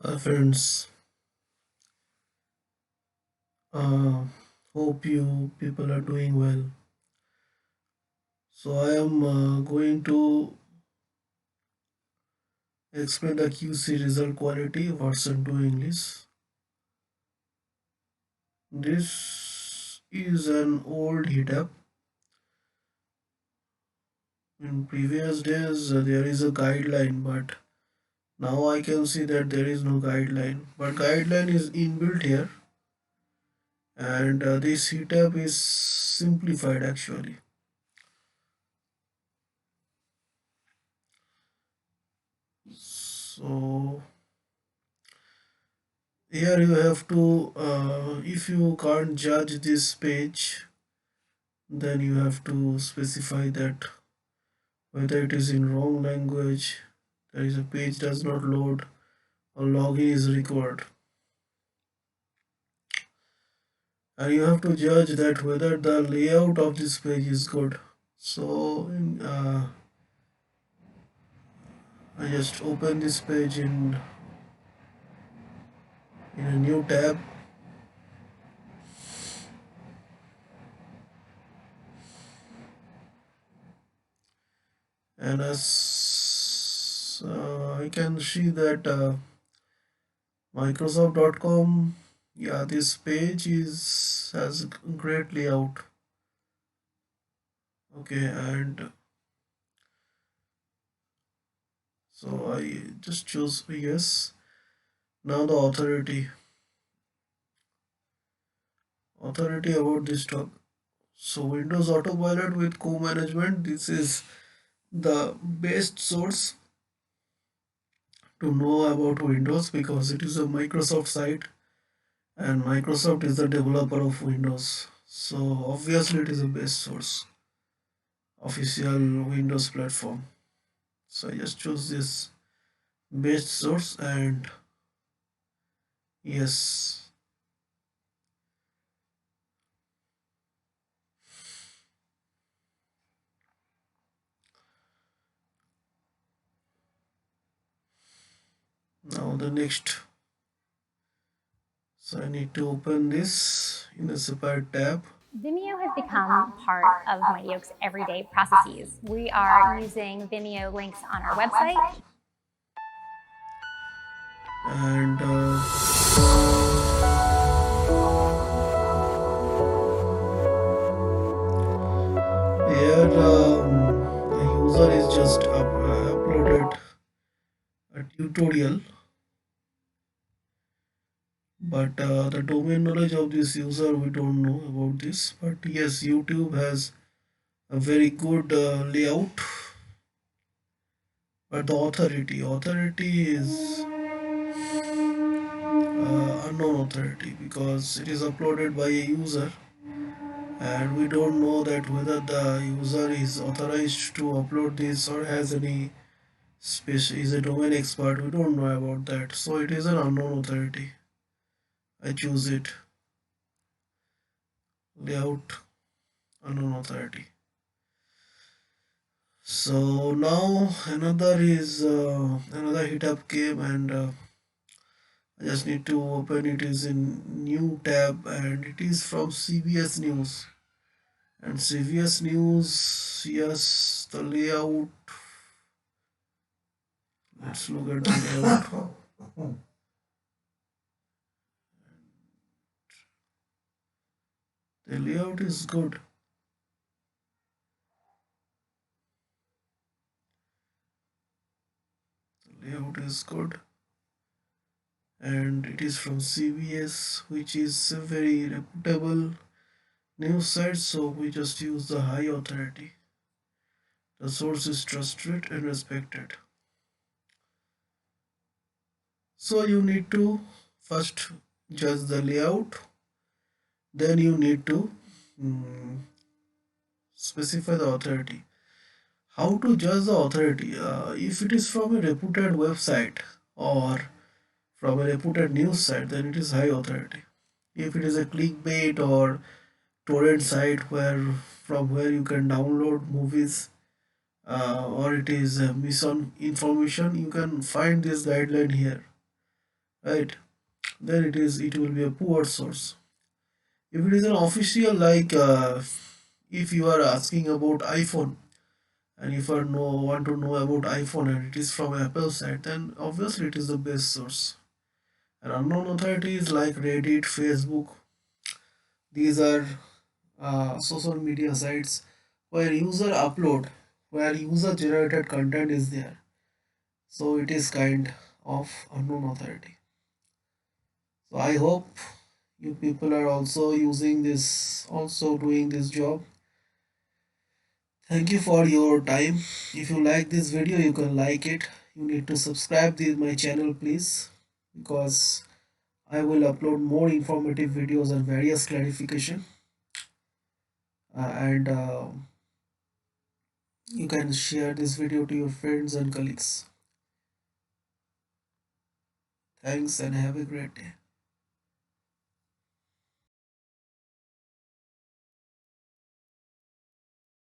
Friends, uh, hope you people are doing well. So I am going to explain the QC result quality version 2 English. This is an old hitapp. In previous days there is a guideline, but now I can see that there is no guideline. But guideline is inbuilt here, and this hitapp is simplified actually. So here you have to, if you can't judge this page, then you have to specify that whether it is in wrong language, there is a page does not load, or login is required. And you have to judge that whether the layout of this page is good. So I just open this page in a new tab, and as I can see that Microsoft.com, yeah, this page is has great layout. Okay, and so I just choose yes. Now the authority about this talk. So Windows Autopilot with co-management. This is the best source to know about Windows because it is a Microsoft site and Microsoft is the developer of Windows. So obviously it is the best source, official Windows platform. So I just choose this best source and yes. Now the next. So I need to open this in a separate tab. Vimeo has become part of Mighty Oak's everyday processes. We are using Vimeo links on our website. And here the user is just uploaded a tutorial, but the domain knowledge of this user we don't know about this. But yes, YouTube has a very good layout, but the authority is unknown authority because it is uploaded by a user and we don't know that whether the user is authorized to upload this or has any space, is a domain expert. We don't know about that, so it is an unknown authority. I choose it, layout, unknown authority. So now another hit up came, and I just need to open it. Is in new tab and it is from CBS News. And CBS News, yes, the layout. Let's look at the layout. The layout is good. The layout is good, and it is from CBS, which is a very reputable news site. So we just use the high authority. The source is trusted and respected. So you need to first judge the layout, then you need to mm, specify the authority. How to judge the authority? If it is from a reputed website or from a reputed news site, then it is high authority. If it is a clickbait or torrent site where you can download movies, or it is misinformation, you can find this guideline here. right? Then it will be a poor source. If it is an official, like if you are asking about iPhone, and if you want to know about iPhone and it is from Apple side, then obviously it is the best source. And unknown authorities like Reddit, Facebook, these are social media sites where user generated content is there. So it is kind of unknown authority. So I hope you people are also using this, also doing this job. Thank you for your time. If you like this video, you can like it. You need to subscribe to my channel, please, because I will upload more informative videos and various clarification. And you can share this video to your friends and colleagues. Thanks and have a great day.